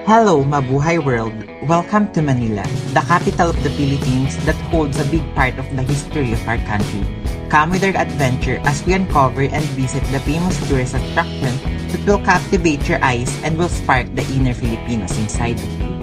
Hello, Mabuhay World! Welcome to Manila, the capital of the Philippines that holds a big part of the history of our country. Come with our adventure as we uncover and visit the famous tourist attraction that will captivate your eyes and will spark the inner Filipinos inside of you.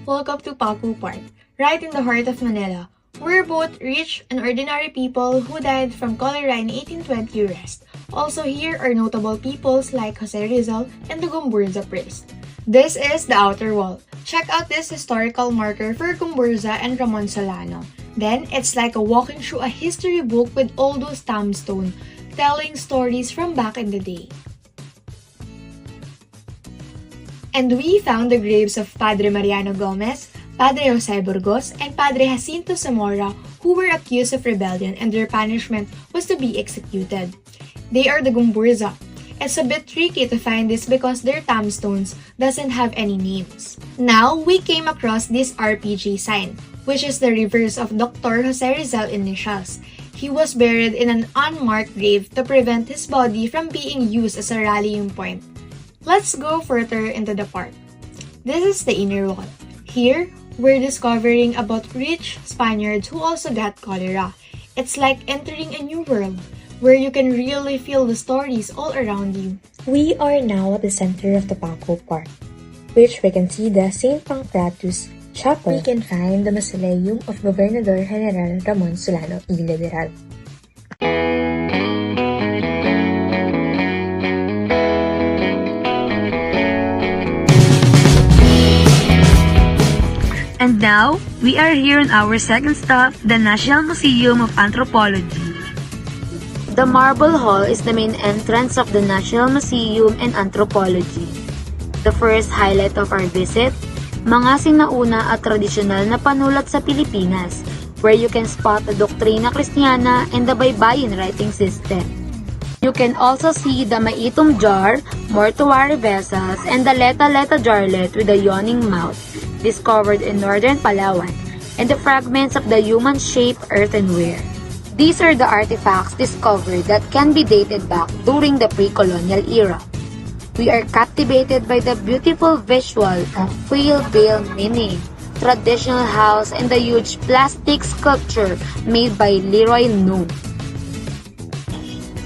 Welcome to Paku Park, right in the heart of Manila. We're both rich and ordinary people who died from cholera in 1820 rest. Also here are notable peoples like Jose Rizal and the Gumburza priest. This is the outer wall. Check out this historical marker for Gumburza and Ramon Solano. Then, it's like a walking through a history book with all those tombstones telling stories from back in the day. And we found the graves of Padre Mariano Gomez, Padre Jose Burgos, and Padre Jacinto Zamora who were accused of rebellion and their punishment was to be executed. They are the Gumburza. It's a bit tricky to find this because their tombstones doesn't have any names. Now, we came across this RPG sign, which is the reverse of Dr. Jose Rizal initials. He was buried in an unmarked grave to prevent his body from being used as a rallying point. Let's go further into the park. This is the inner wall. Here, we're discovering about rich Spaniards who also got cholera. It's like entering a new world, where you can really feel the stories all around you. We are now at the center of the Paco Park, which we can see the St. Pancratus Chapel. We can find the Mausoleum of Gobernador General Ramon Solano y Liberal. And now, we are here on our second stop, the National Museum of Anthropology. The Marble Hall is the main entrance of the National Museum and Anthropology. The first highlight of our visit, mga sinauna at tradisyonal na panulat sa Pilipinas, where you can spot the Doktrina Kristiyana and the Baybayin writing system. You can also see the Maitom jar, mortuary vessels, and the Leta-Leta jarlet with a yawning mouth, discovered in northern Palawan, and the fragments of the human-shaped earthenware. These are the artifacts discovered that can be dated back during the pre-colonial era. We are captivated by the beautiful visual of whale-bale meaning, traditional house, and the huge plastic sculpture made by Leroy Noon.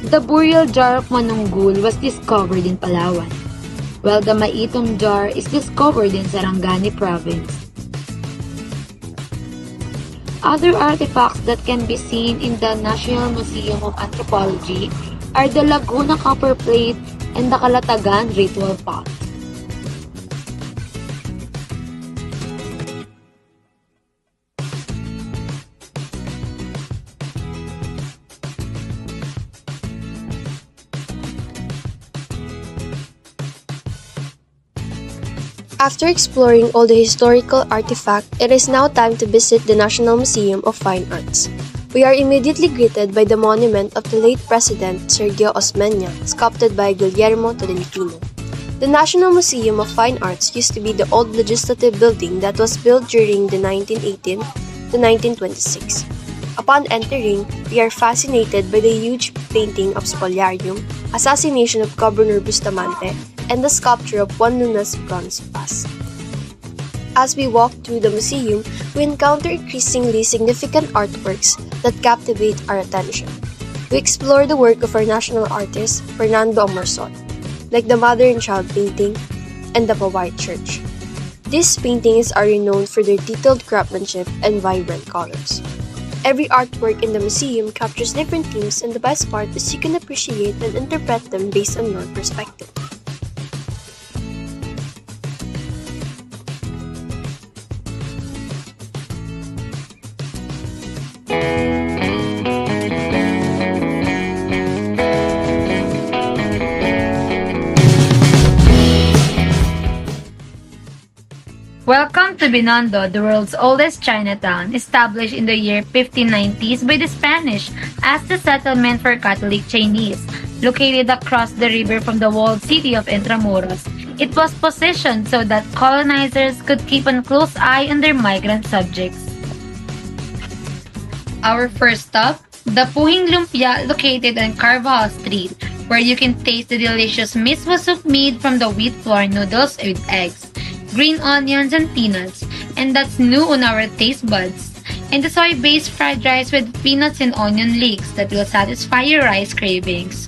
The burial jar of Manunggul was discovered in Palawan, while the Maitom jar is discovered in Sarangani province. Other artifacts that can be seen in the National Museum of Anthropology are the Laguna copper plate and the Kalatagan ritual pot. After exploring all the historical artifacts, it is now time to visit the National Museum of Fine Arts. We are immediately greeted by the monument of the late President Sergio Osmeña, sculpted by Guillermo Tolentino. The National Museum of Fine Arts used to be the old legislative building that was built during the 1918 to 1926. Upon entering, we are fascinated by the huge painting of Spoliarium, assassination of Governor Bustamante, and the sculpture of Juan Luna's bronze bust. As we walk through the museum, we encounter increasingly significant artworks that captivate our attention. We explore the work of our national artist, Fernando Amorzon, like the Mother and Child painting and the Pawai Church. These paintings are renowned for their detailed craftsmanship and vibrant colors. Every artwork in the museum captures different themes, and the best part is you can appreciate and interpret them based on your perspective. Welcome to Binondo, the world's oldest Chinatown, established in the year 1590s by the Spanish as the settlement for Catholic Chinese. Located across the river from the walled city of Intramuros, It was positioned so that colonizers could keep a close eye on their migrant subjects. Our first stop, the Puhing Lumpia located on Carvajal Street, where you can taste the delicious miswa soup made from the wheat flour noodles with eggs, green onions, and peanuts, and that's new on our taste buds. And the soy-based fried rice with peanuts and onion leeks that will satisfy your rice cravings.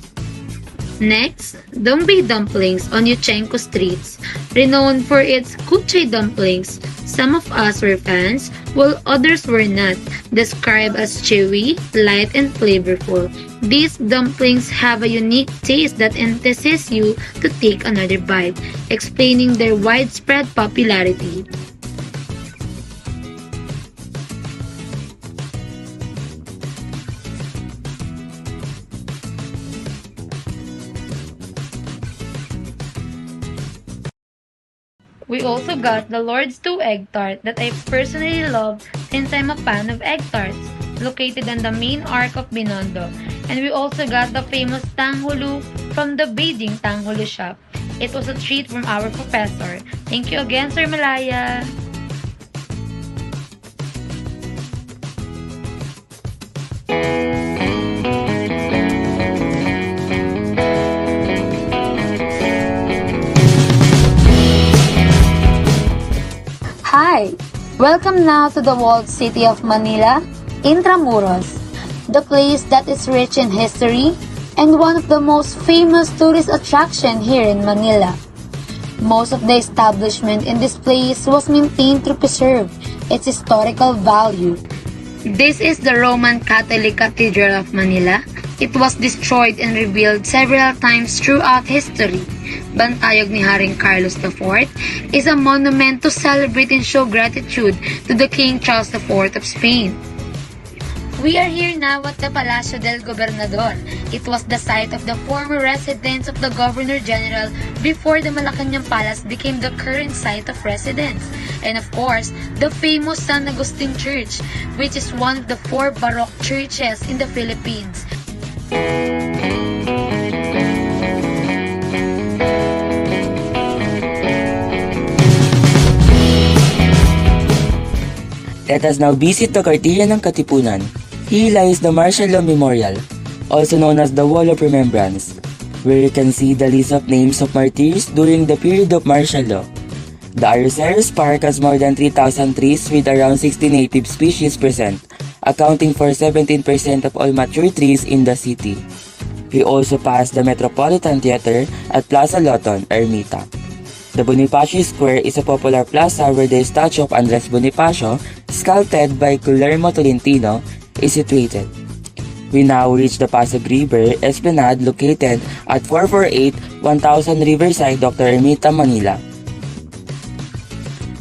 Next, Dongbei dumplings on Yuchenko streets, renowned for its kuchay dumplings. Some of us were fans, while others were not, described as chewy, light, and flavorful. These dumplings have a unique taste that entices you to take another bite, explaining their widespread popularity. We also got the Lord's 2 egg tart that I personally love since I'm a fan of egg tarts, located on the main arc of Binondo. And we also got the famous Tanghulu from the Beijing Tanghulu shop. It was a treat from our professor. Thank you again, Sir Malaya. Hi! Welcome now to the walled city of Manila, Intramuros, the place that is rich in history and one of the most famous tourist attraction here in Manila. Most of the establishment in this place was maintained to preserve its historical value. This is the Roman Catholic Cathedral of Manila. It was destroyed and rebuilt several times throughout history. Bantayog ni Haring Carlos IV is a monument to celebrate and show gratitude to the King Charles IV of Spain. We are here now at the Palacio del Gobernador. It was the site of the former residence of the Governor General before the Malacañang Palace became the current site of residence. And of course, the famous San Agustin Church, which is one of the 4 Baroque churches in the Philippines. Let us now visit the Cartilla ng Katipunan. Here lies the Martial Law Memorial, also known as the Wall of Remembrance, where you can see the list of names of martyrs during the period of martial law. The Arroceros Park has more than 3,000 trees with around 60 native species present, accounting for 17% of all mature trees in the city. We also passed the Metropolitan Theater at Plaza Loton, Ermita. The Bonifacio Square is a popular plaza where the statue of Andres Bonifacio, sculpted by Guillermo Tolentino, is situated. We now reach the Pasig River Esplanade located at 448 1000 Riverside, Dr. Ermita, Manila.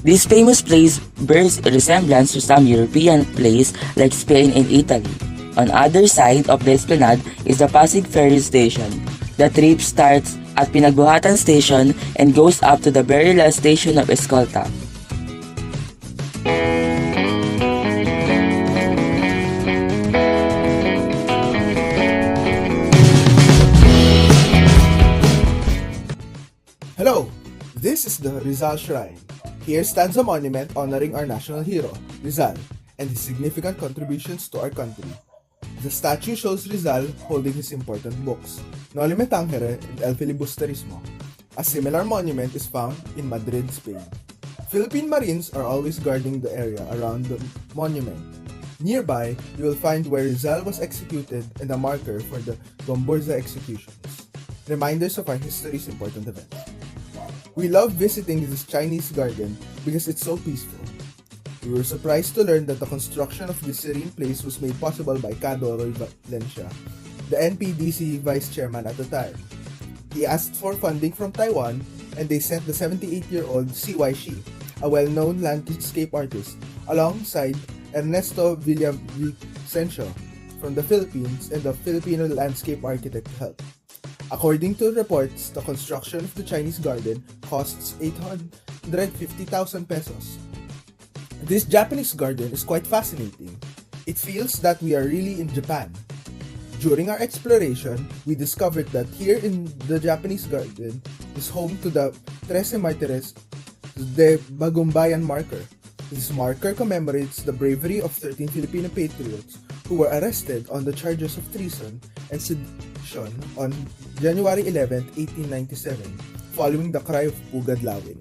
This famous place bears a resemblance to some European place like Spain and Italy. On other side of the Esplanade is the Pasig Ferry Station. The trip starts at Pinagbuhatan Station and goes up to the very last station of Escolta. Hello, this is the Rizal Shrine. Here stands a monument honoring our national hero, Rizal, and his significant contributions to our country. The statue shows Rizal holding his important books, Noli Me Tangere and El Filibusterismo. A similar monument is found in Madrid, Spain. Philippine Marines are always guarding the area around the monument. Nearby, you will find where Rizal was executed and a marker for the Gomburza executions, reminders of our history's important events. We love visiting this Chinese garden because it's so peaceful. We were surprised to learn that the construction of this serene place was made possible by Cado Roy Valencia, the NPDC vice chairman at the time. He asked for funding from Taiwan and they sent the 78-year-old C.Y. Shi, a well-known landscape artist, alongside Ernesto Villavicencio from the Philippines and the Filipino landscape architect to help. According to reports, the construction of the Chinese garden costs 850,000 pesos. This Japanese garden is quite fascinating. It feels that we are really in Japan. During our exploration, we discovered that here in the Japanese garden, is home to the Trece Martires de Bagumbayan marker. This marker commemorates the bravery of 13 Filipino patriots who were arrested on the charges of treason and sedition on January 11, 1897, following the cry of Pugad Lawin.